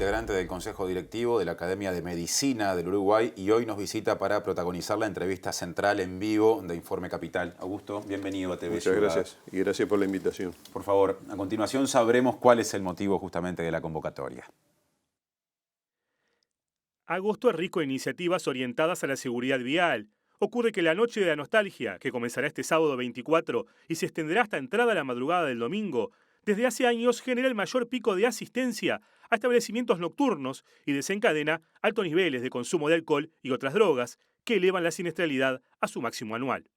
integrante del Consejo Directivo de la Academia de Medicina del Uruguay y hoy nos visita para protagonizar la entrevista central en vivo de Informe Capital. Augusto, bienvenido a TV Muchas Ciudad. gracias y gracias por la invitación. Por favor, a continuación sabremos cuál es el motivo justamente de la convocatoria. Agosto es rico en iniciativas orientadas a la seguridad vial. Ocurre que la Noche de la Nostalgia, que comenzará este sábado 24 y se extenderá hasta entrada la madrugada del domingo, desde hace años genera el mayor pico de asistencia a establecimientos nocturnos y desencadena altos niveles de consumo de alcohol y otras drogas que elevan la siniestralidad a su máximo anual.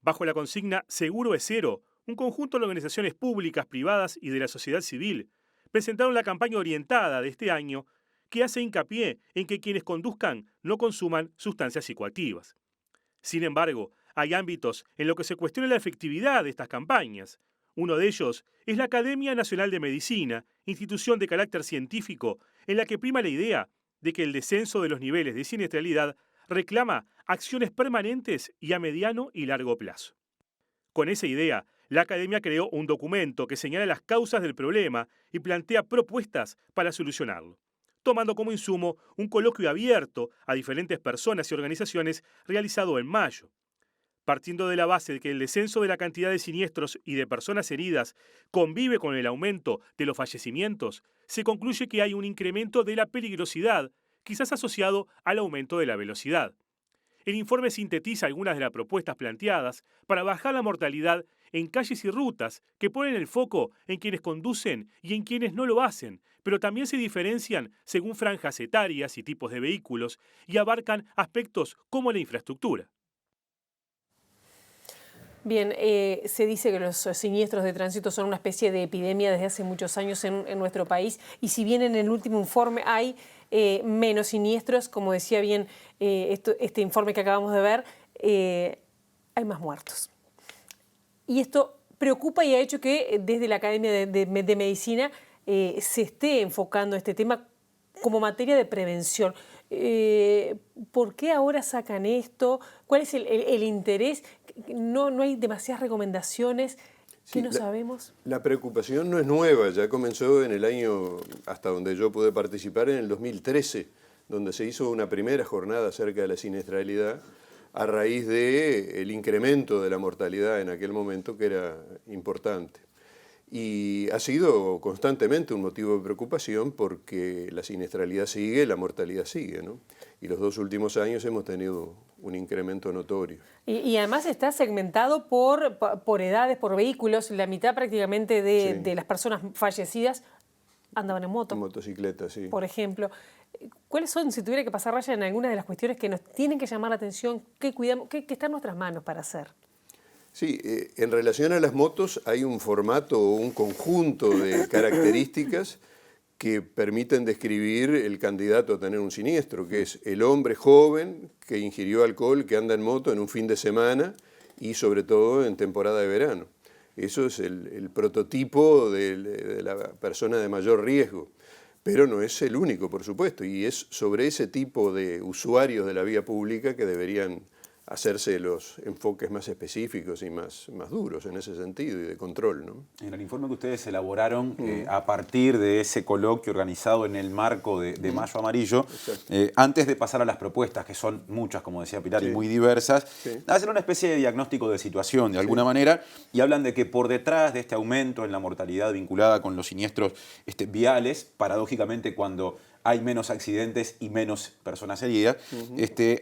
Bajo la consigna Seguro es Cero, un conjunto de organizaciones públicas, privadas y de la sociedad civil presentaron la campaña orientada de este año que hace hincapié en que quienes conduzcan no consuman sustancias psicoactivas. Sin embargo, hay ámbitos en los que se cuestiona la efectividad de estas campañas. Uno de ellos es la Academia Nacional de Medicina, institución de carácter científico en la que prima la idea de que el descenso de los niveles de siniestralidad reclama acciones permanentes y a mediano y largo plazo. Con esa idea, la Academia creó un documento que señala las causas del problema y plantea propuestas para solucionarlo, tomando como insumo un coloquio abierto a diferentes personas y organizaciones realizado en mayo. Partiendo de la base de que el descenso de la cantidad de siniestros y de personas heridas convive con el aumento de los fallecimientos, se concluye que hay un incremento de la peligrosidad, quizás asociado al aumento de la velocidad. El informe sintetiza algunas de las propuestas planteadas para bajar la mortalidad en calles y rutas que ponen el foco en quienes conducen y en quienes no lo hacen, pero también se diferencian según franjas etarias y tipos de vehículos y abarcan aspectos como la infraestructura. Bien, se dice que los siniestros de tránsito son una especie de epidemia desde hace muchos años en nuestro país y si bien en el último informe hay menos siniestros, como decía bien este informe que acabamos de ver, hay más muertos. Y esto preocupa y ha hecho que desde la Academia de Medicina se esté enfocando este tema como materia de prevención. ¿Por qué ahora sacan esto? ¿Cuál es el interés? No hay demasiadas recomendaciones. ¿Qué no sabemos? La preocupación no es nueva, ya comenzó en el año, hasta donde yo pude participar, en el 2013, donde se hizo una primera jornada acerca de la siniestralidad a raíz del incremento de la mortalidad en aquel momento, que era importante. Y ha sido constantemente un motivo de preocupación porque la siniestralidad sigue, la mortalidad sigue, ¿no? Y los 2 últimos años hemos tenido un incremento notorio. Y además está segmentado por edades, por vehículos. La mitad prácticamente de las personas fallecidas andaban en moto. En motocicleta, sí. Por ejemplo. ¿Cuáles son, si tuviera que pasar raya en algunas de las cuestiones que nos tienen que llamar la atención, que está en nuestras manos para hacer? Sí, en relación a las motos hay un formato o un conjunto de características que permiten describir el candidato a tener un siniestro, que es el hombre joven que ingirió alcohol, que anda en moto en un fin de semana y sobre todo en temporada de verano. Eso es el prototipo de la persona de mayor riesgo, pero no es el único, por supuesto, y es sobre ese tipo de usuarios de la vía pública que deberían hacerse los enfoques más específicos y más duros en ese sentido y de control, ¿no? En el informe que ustedes elaboraron a partir de ese coloquio organizado en el marco de Mayo Amarillo, antes de pasar a las propuestas, que son muchas, como decía Pilar, y muy diversas, hacen una especie de diagnóstico de situación, de alguna manera, y hablan de que por detrás de este aumento en la mortalidad vinculada con los siniestros viales, paradójicamente cuando hay menos accidentes y menos personas heridas,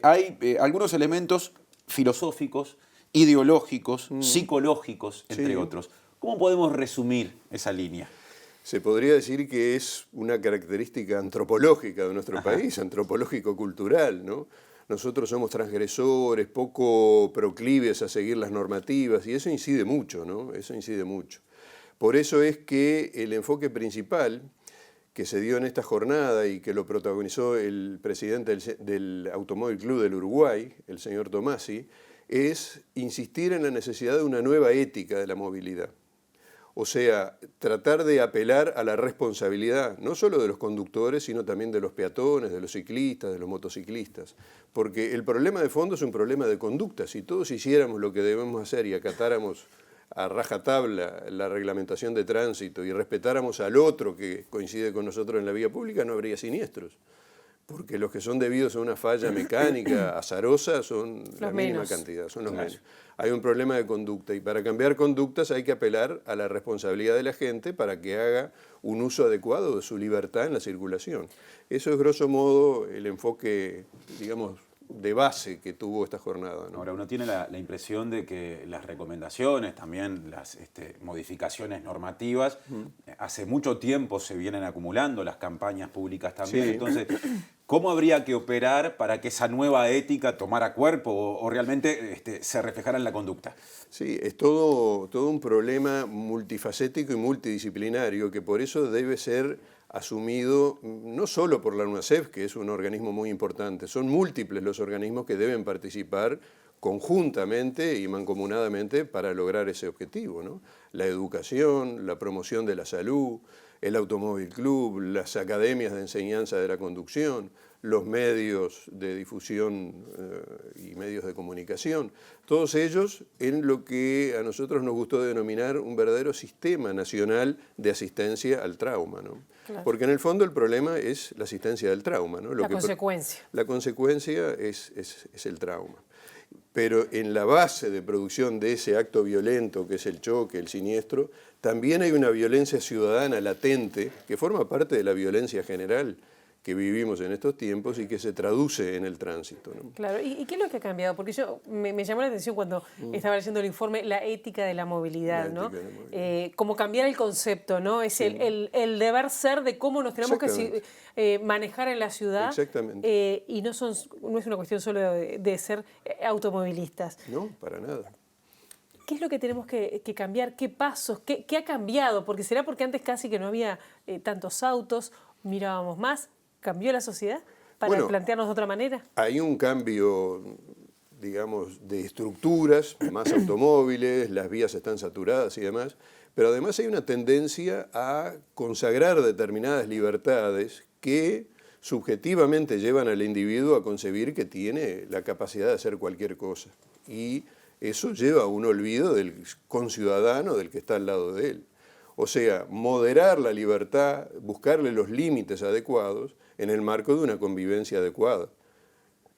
hay algunos elementos filosóficos, ideológicos, psicológicos, entre otros. ¿Cómo podemos resumir esa línea? Se podría decir que es una característica antropológica de nuestro país, antropológico-cultural, ¿no? Nosotros somos transgresores, poco proclives a seguir las normativas, y eso incide mucho, ¿no? Eso incide mucho. Por eso es que el enfoque principal que se dio en esta jornada y que lo protagonizó el presidente del Automóvil Club del Uruguay, el señor Tomasi, es insistir en la necesidad de una nueva ética de la movilidad. O sea, tratar de apelar a la responsabilidad, no solo de los conductores, sino también de los peatones, de los ciclistas, de los motociclistas. Porque el problema de fondo es un problema de conducta. Si todos hiciéramos lo que debemos hacer y acatáramos a rajatabla la reglamentación de tránsito y respetáramos al otro que coincide con nosotros en la vía pública, no habría siniestros. Porque los que son debidos a una falla mecánica azarosa son la mínima cantidad, son los menos. Hay un problema de conducta y para cambiar conductas hay que apelar a la responsabilidad de la gente para que haga un uso adecuado de su libertad en la circulación. Eso es grosso modo el enfoque, digamos, de base que tuvo esta jornada, ¿no? Ahora, uno tiene la impresión de que las recomendaciones, también las modificaciones normativas, hace mucho tiempo se vienen acumulando, las campañas públicas también. Sí. Entonces, ¿cómo habría que operar para que esa nueva ética tomara cuerpo o realmente se reflejara en la conducta? Sí, es todo un problema multifacético y multidisciplinario que por eso debe ser asumido no solo por la UNACEF, que es un organismo muy importante, son múltiples los organismos que deben participar conjuntamente y mancomunadamente para lograr ese objetivo, ¿no? La educación, la promoción de la salud, el Automóvil Club, las academias de enseñanza de la conducción, los medios de difusión y medios de comunicación, todos ellos en lo que a nosotros nos gustó denominar un verdadero sistema nacional de asistencia al trauma, ¿no? Claro. Porque en el fondo el problema es la asistencia del trauma, ¿no? La consecuencia. La consecuencia es el trauma. Pero en la base de producción de ese acto violento, que es el choque, el siniestro, también hay una violencia ciudadana latente que forma parte de la violencia general que vivimos en estos tiempos y que se traduce en el tránsito, ¿no? Claro, ¿y qué es lo que ha cambiado? Porque me llamó la atención cuando estaba leyendo el informe, la ética de la movilidad, ¿no? Como cambiar el concepto, ¿no? Es el deber ser de cómo nos tenemos que manejar en la ciudad. Exactamente. Y no es una cuestión solo de ser automovilistas. No, para nada. ¿Qué es lo que tenemos que cambiar? ¿Qué pasos? ¿Qué ha cambiado? Porque será porque antes casi que no había tantos autos, mirábamos más. ¿Cambió la sociedad para plantearnos de otra manera? Hay un cambio, digamos, de estructuras, más automóviles, las vías están saturadas y demás, pero además hay una tendencia a consagrar determinadas libertades que subjetivamente llevan al individuo a concebir que tiene la capacidad de hacer cualquier cosa. Y eso lleva a un olvido del conciudadano, del que está al lado de él. O sea, moderar la libertad, buscarle los límites adecuados en el marco de una convivencia adecuada.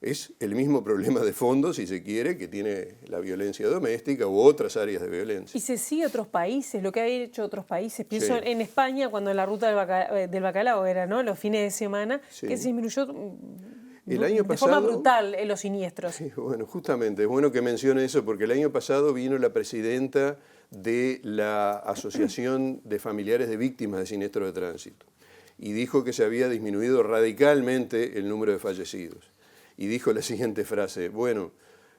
Es el mismo problema de fondo, si se quiere, que tiene la violencia doméstica u otras áreas de violencia. ¿Y se sigue otros países, lo que han hecho otros países? Pienso en España, cuando en la ruta del bacalao era, ¿no?, los fines de semana, que se disminuyó el año pasado, de forma brutal en los siniestros. Sí, bueno, justamente, es bueno que mencione eso, porque el año pasado vino la presidenta de la Asociación de Familiares de Víctimas de Siniestros de Tránsito y dijo que se había disminuido radicalmente el número de fallecidos. Y dijo la siguiente frase: bueno,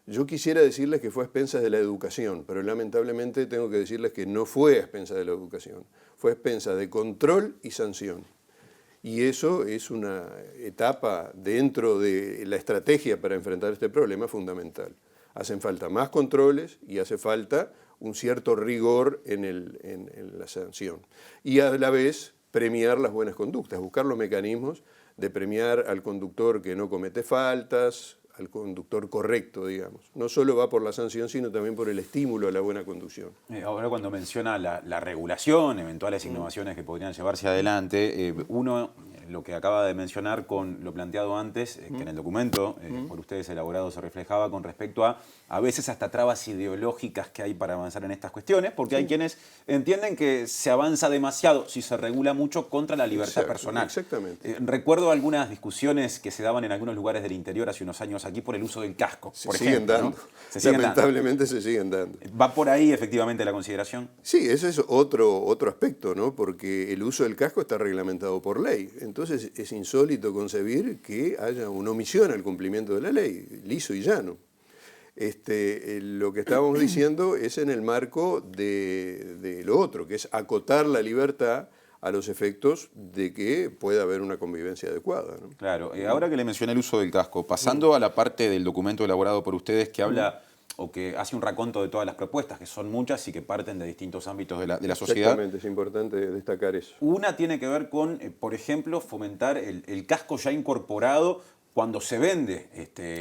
yo quisiera decirles que fue a expensas de la educación, pero lamentablemente tengo que decirles que no fue a expensas de la educación, fue a expensas de control y sanción. Y eso es una etapa dentro de la estrategia para enfrentar este problema fundamental. Hacen falta más controles y hace falta un cierto rigor en la sanción. Y a la vez premiar las buenas conductas, buscar los mecanismos de premiar al conductor que no comete faltas, al conductor correcto, digamos. No solo va por la sanción, sino también por el estímulo a la buena conducción. Ahora, cuando menciona la regulación, eventuales innovaciones que podrían llevarse adelante, uno, lo que acaba de mencionar con lo planteado antes, que en el documento por ustedes elaborado se reflejaba con respecto a veces hasta trabas ideológicas que hay para avanzar en estas cuestiones, porque hay quienes entienden que se avanza demasiado si se regula mucho contra la libertad personal. Exactamente. Recuerdo algunas discusiones que se daban en algunos lugares del interior hace unos años aquí por el uso del casco, por ejemplo, ¿no? Lamentablemente se siguen dando. ¿Va por ahí efectivamente la consideración? Sí, ese es otro aspecto, ¿no? Porque el uso del casco está reglamentado por ley. Entonces es insólito concebir que haya una omisión al cumplimiento de la ley, liso y llano. Lo que estábamos diciendo es en el marco de lo otro, que es acotar la libertad a los efectos de que pueda haber una convivencia adecuada, ¿no? Claro, ahora que le mencioné el uso del casco, pasando a la parte del documento elaborado por ustedes que habla o que hace un raconto de todas las propuestas, que son muchas y que parten de distintos ámbitos de la sociedad. Exactamente, es importante destacar eso. Una tiene que ver con, por ejemplo, fomentar el casco ya incorporado cuando se vende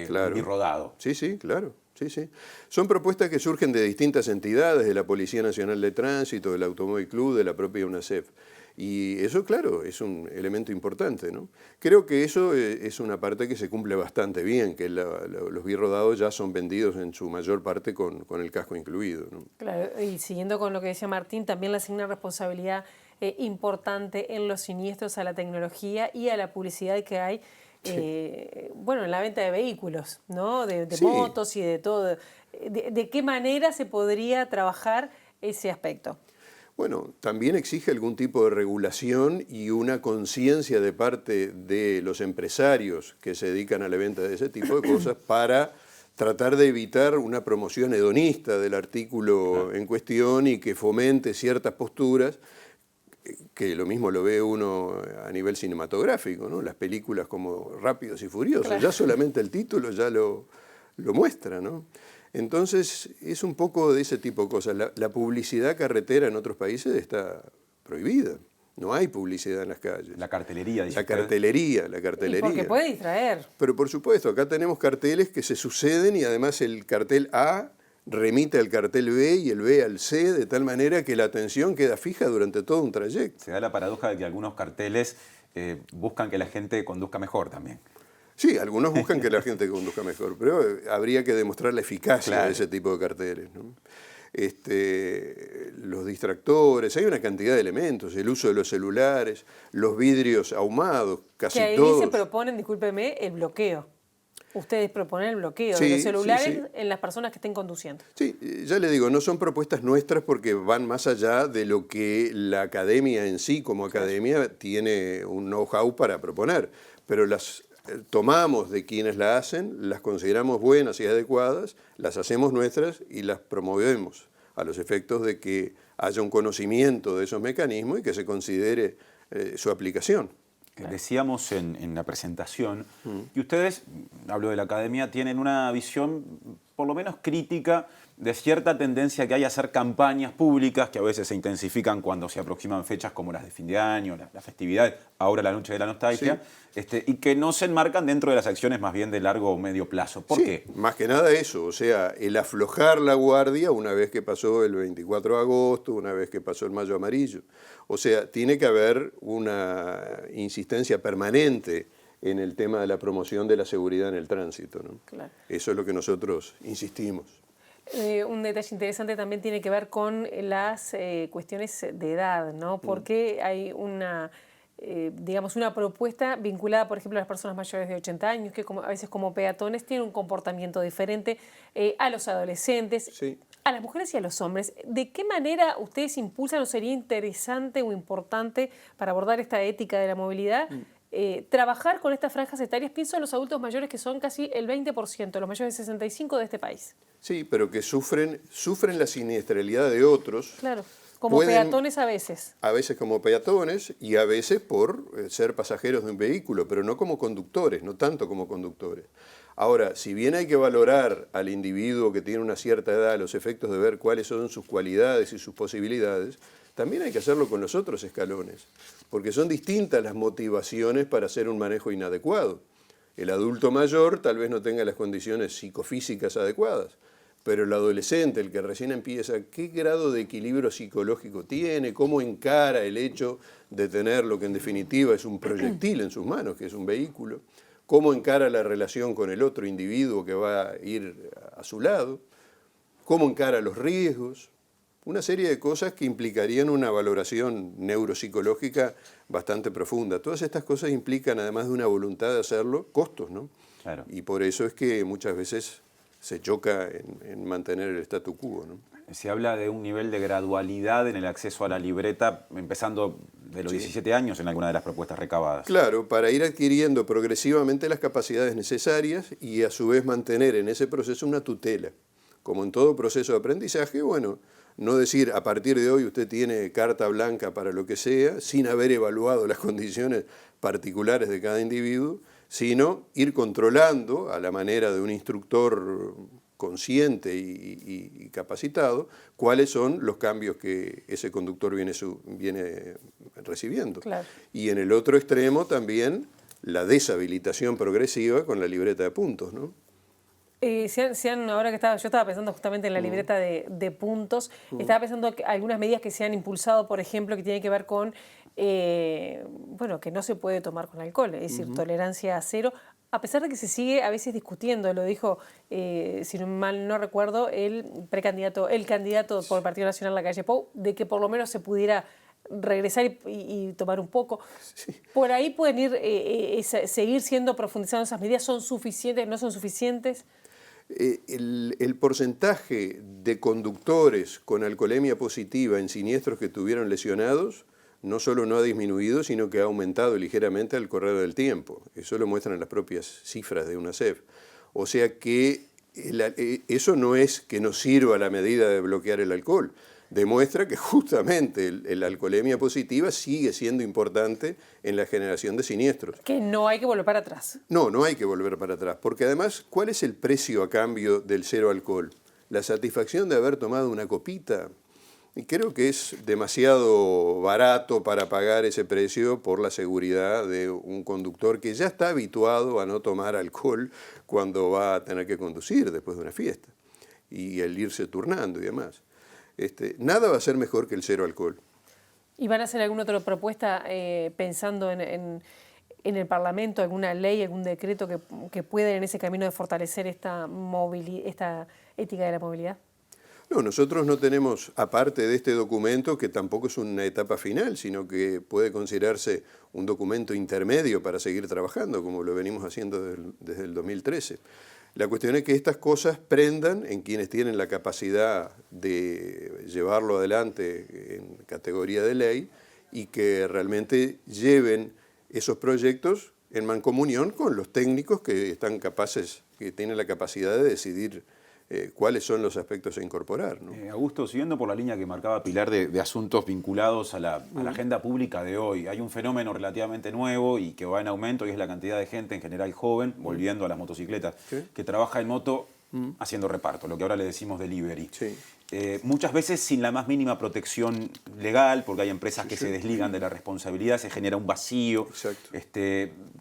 Claro. un birrodado. Sí, sí, claro. Sí, sí. Son propuestas que surgen de distintas entidades, de la Policía Nacional de Tránsito, del Automóvil Club, de la propia UNACEF. Y eso, claro, es un elemento importante, ¿no? Creo que eso es una parte que se cumple bastante bien, que los birrodados ya son vendidos en su mayor parte con el casco incluido, ¿no? Claro, y siguiendo con lo que decía Martín, también le asigna responsabilidad importante en los siniestros a la tecnología y a la publicidad que hay. Bueno, en la venta de vehículos, ¿no? De Sí. motos y de todo. ¿De qué manera se podría trabajar ese aspecto? Bueno, también exige algún tipo de regulación y una conciencia de parte de los empresarios que se dedican a la venta de ese tipo de cosas para tratar de evitar una promoción hedonista del artículo en cuestión y que fomente ciertas posturas, que lo mismo lo ve uno a nivel cinematográfico, ¿no? Las películas como Rápidos y Furiosos, Claro. ya solamente el título ya lo muestra, ¿no? Entonces es un poco de ese tipo de cosas. La publicidad carretera en otros países está prohibida. No hay publicidad en las calles. La cartelería, dice La usted. cartelería, la Y cartelería. porque puede distraer. Pero por supuesto, acá tenemos carteles que se suceden y además el cartel A remite al cartel B y el B al C, de tal manera que la atención queda fija durante todo un trayecto. Se da la paradoja de que algunos carteles buscan que la gente conduzca mejor también. Sí, algunos buscan que la gente conduzca mejor, pero habría que demostrar la eficacia de ese tipo de carteles, ¿no? Los distractores, hay una cantidad de elementos, el uso de los celulares, los vidrios ahumados, casi Que ahí todos. se proponen, discúlpeme, el bloqueo. Ustedes proponen el bloqueo de Sí, los celulares sí, sí. en las personas que estén conduciendo. Sí, ya le digo, no son propuestas nuestras porque van más allá de lo que la academia en sí, como academia, tiene un know-how para proponer, pero las tomamos de quienes la hacen, las consideramos buenas y adecuadas, las hacemos nuestras y las promovemos a los efectos de que haya un conocimiento de esos mecanismos y que se considere su aplicación. Decíamos en la presentación que ustedes, hablo de la academia, tienen una visión por lo menos crítica de cierta tendencia que hay a hacer campañas públicas que a veces se intensifican cuando se aproximan fechas como las de fin de año, las festividades, ahora la noche de la nostalgia, y que no se enmarcan dentro de las acciones más bien de largo o medio plazo. ¿Por qué? Más que nada eso, o sea, el aflojar la guardia una vez que pasó el 24 de agosto, una vez que pasó el Mayo Amarillo. O sea, tiene que haber una insistencia permanente en el tema de la promoción de la seguridad en el tránsito, ¿no? Claro. Eso es lo que nosotros insistimos. Un detalle interesante también tiene que ver con las cuestiones de edad, ¿no? Porque hay una, digamos, una propuesta vinculada, por ejemplo, a las personas mayores de 80 años, que a veces como peatones tienen un comportamiento diferente, a los adolescentes, Sí. a las mujeres y a los hombres. ¿De qué manera ustedes impulsan o sería interesante o importante para abordar esta ética de la movilidad? Trabajar con estas franjas etarias, pienso en los adultos mayores que son casi el 20%, los mayores de 65 de este país. Sí, pero que sufren la siniestralidad de otros. Claro, como peatones a veces. A veces como peatones y a veces por ser pasajeros de un vehículo, pero no como conductores, no tanto como conductores. Ahora, si bien hay que valorar al individuo que tiene una cierta edad los efectos de ver cuáles son sus cualidades y sus posibilidades, también hay que hacerlo con los otros escalones, porque son distintas las motivaciones para hacer un manejo inadecuado. El adulto mayor tal vez no tenga las condiciones psicofísicas adecuadas, pero el adolescente, el que recién empieza, ¿qué grado de equilibrio psicológico tiene? ¿Cómo encara el hecho de tener lo que en definitiva es un proyectil en sus manos, que es un vehículo? ¿Cómo encara la relación con el otro individuo que va a ir a su lado? ¿Cómo encara los riesgos? Una serie de cosas que implicarían una valoración neuropsicológica bastante profunda. Todas estas cosas implican, además de una voluntad de hacerlo, costos, ¿no? Claro. Y por eso es que muchas veces se choca en mantener el statu quo, ¿no? Se habla de un nivel de gradualidad en el acceso a la libreta, empezando de los 17 años en alguna de las propuestas recabadas. Claro, para ir adquiriendo progresivamente las capacidades necesarias y a su vez mantener en ese proceso una tutela. Como en todo proceso de aprendizaje, bueno, no decir a partir de hoy usted tiene carta blanca para lo que sea, sin haber evaluado las condiciones particulares de cada individuo, sino ir controlando a la manera de un instructor consciente y capacitado cuáles son los cambios que ese conductor viene recibiendo. Claro. Y en el otro extremo también la deshabilitación progresiva con la libreta de puntos, ¿no? Ahora que yo estaba pensando justamente en la libreta de puntos, estaba pensando que algunas medidas que se han impulsado, por ejemplo, que tienen que ver con, bueno, que no se puede tomar con alcohol, es decir, tolerancia a cero, a pesar de que se sigue a veces discutiendo, lo dijo, si mal no recuerdo, el candidato por el Partido Nacional, Lacalle Pou, de que por lo menos se pudiera regresar y tomar un poco. Sí. Por ahí pueden ir, seguir siendo profundizando esas medidas. ¿Son suficientes? ¿No son suficientes? El porcentaje de conductores con alcoholemia positiva en siniestros que tuvieron lesionados no solo no ha disminuido, sino que ha aumentado ligeramente al correr del tiempo. Eso lo muestran las propias cifras de UNICEF. O sea que eso no es que nos sirva la medida de bloquear el alcohol. Demuestra que justamente la alcoholemia positiva sigue siendo importante en la generación de siniestros. Que no hay que volver para atrás. No, no hay que volver para atrás, porque además, ¿cuál es el precio a cambio del cero alcohol? La satisfacción de haber tomado una copita. Y creo que es demasiado barato para pagar ese precio por la seguridad de un conductor que ya está habituado a no tomar alcohol cuando va a tener que conducir después de una fiesta y el irse turnando y demás. Nada va a ser mejor que el cero alcohol. ¿Y van a hacer alguna otra propuesta pensando en el Parlamento, alguna ley, algún decreto que pueda en ese camino de fortalecer esta ética de la movilidad? No, nosotros no tenemos, aparte de este documento, que tampoco es una etapa final, sino que puede considerarse un documento intermedio para seguir trabajando, como lo venimos haciendo desde el 2013. La cuestión es que estas cosas prendan en quienes tienen la capacidad de llevarlo adelante en categoría de ley y que realmente lleven esos proyectos en mancomunión con los técnicos que están capaces, que tienen la capacidad de decidir cuáles son los aspectos a incorporar, ¿no? Augusto, siguiendo por la línea que marcaba Pilar de asuntos vinculados a la agenda pública de hoy, hay un fenómeno relativamente nuevo y que va en aumento y es la cantidad de gente, en general joven, volviendo a las motocicletas, que trabaja en moto haciendo reparto, lo que ahora le decimos delivery. Sí. Muchas veces sin la más mínima protección legal, porque hay empresas que se desligan de la responsabilidad, se genera un vacío. Exacto.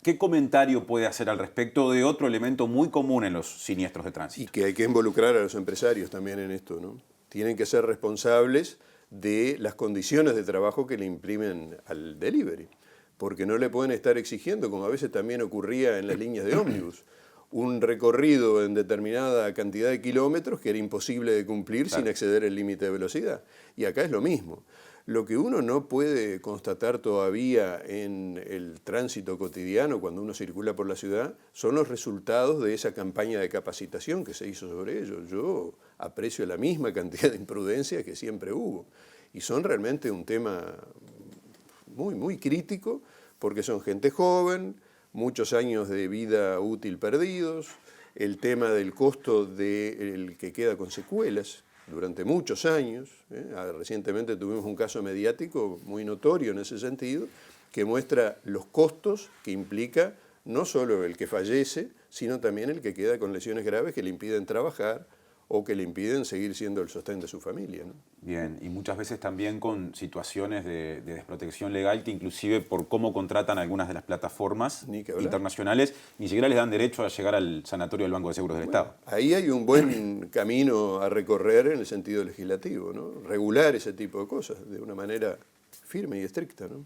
¿Qué comentario puede hacer al respecto de otro elemento muy común en los siniestros de tránsito? Y que hay que involucrar a los empresarios también en esto, ¿no? Tienen que ser responsables de las condiciones de trabajo que le imprimen al delivery, porque no le pueden estar exigiendo, como a veces también ocurría en las líneas de ómnibus, un recorrido en determinada cantidad de kilómetros que era imposible de cumplir sin exceder el límite de velocidad. Y acá es lo mismo. Lo que uno no puede constatar todavía en el tránsito cotidiano cuando uno circula por la ciudad son los resultados de esa campaña de capacitación que se hizo sobre ello. Yo aprecio la misma cantidad de imprudencia que siempre hubo. Y son realmente un tema muy, muy crítico porque son gente joven, muchos años de vida útil perdidos, el tema del costo del que queda con secuelas durante muchos años. Recientemente tuvimos un caso mediático muy notorio en ese sentido, que muestra los costos que implica no solo el que fallece, sino también el que queda con lesiones graves que le impiden trabajar o que le impiden seguir siendo el sostén de su familia, ¿no? Bien, y muchas veces también con situaciones de desprotección legal que inclusive por cómo contratan algunas de las plataformas internacionales, ni siquiera les dan derecho a llegar al sanatorio del Banco de Seguros del Estado. Ahí hay un buen camino a recorrer en el sentido legislativo, ¿no? Regular ese tipo de cosas de una manera firme y estricta, ¿no?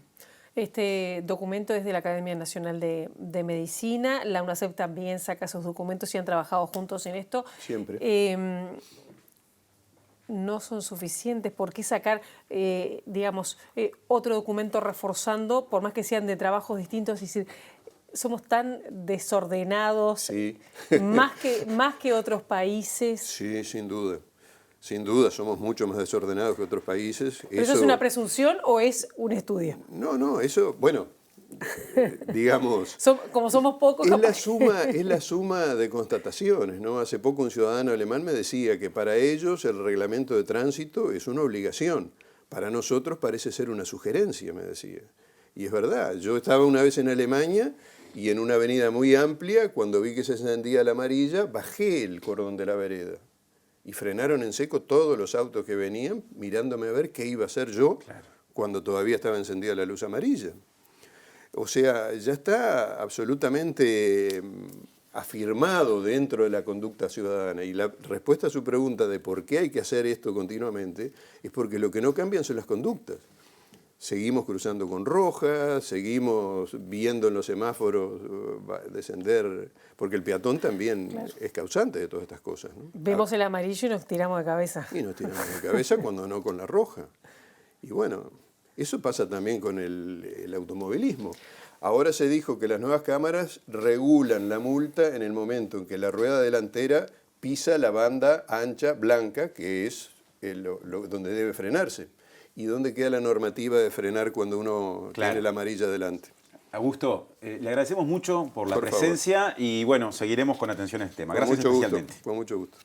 Este documento es de la Academia Nacional de Medicina. La UNICEF también saca sus documentos y han trabajado juntos en esto. Siempre. No son suficientes. ¿Por qué sacar, otro documento reforzando, por más que sean de trabajos distintos? Es decir, somos tan desordenados, sí. más que otros países. Sí, sin duda. Sin duda, somos mucho más desordenados que otros países. ¿Pero eso es una presunción o es un estudio? No, eso, bueno, digamos... Como somos pocos... Es la suma de constataciones, ¿no? Hace poco un ciudadano alemán me decía que para ellos el reglamento de tránsito es una obligación. Para nosotros parece ser una sugerencia, me decía. Y es verdad, yo estaba una vez en Alemania y en una avenida muy amplia, cuando vi que se encendía la amarilla, bajé el cordón de la vereda. Y frenaron en seco todos los autos que venían, mirándome a ver qué iba a hacer yo cuando todavía estaba encendida la luz amarilla. O sea, ya está absolutamente afirmado dentro de la conducta ciudadana. Y la respuesta a su pregunta de por qué hay que hacer esto continuamente es porque lo que no cambian son las conductas. Seguimos cruzando con roja, seguimos viendo en los semáforos descender, porque el peatón también es causante de todas estas cosas, ¿no? Vemos el amarillo y nos tiramos de cabeza. Y nos tiramos de cabeza cuando no con la roja. Y bueno, eso pasa también con el automovilismo. Ahora se dijo que las nuevas cámaras regulan la multa en el momento en que la rueda delantera pisa la banda ancha blanca, que es donde debe frenarse. ¿Y dónde queda la normativa de frenar cuando uno tiene la amarilla delante? Augusto, le agradecemos mucho por la presencia y bueno, seguiremos con atención este tema. Gracias especialmente. Con mucho gusto.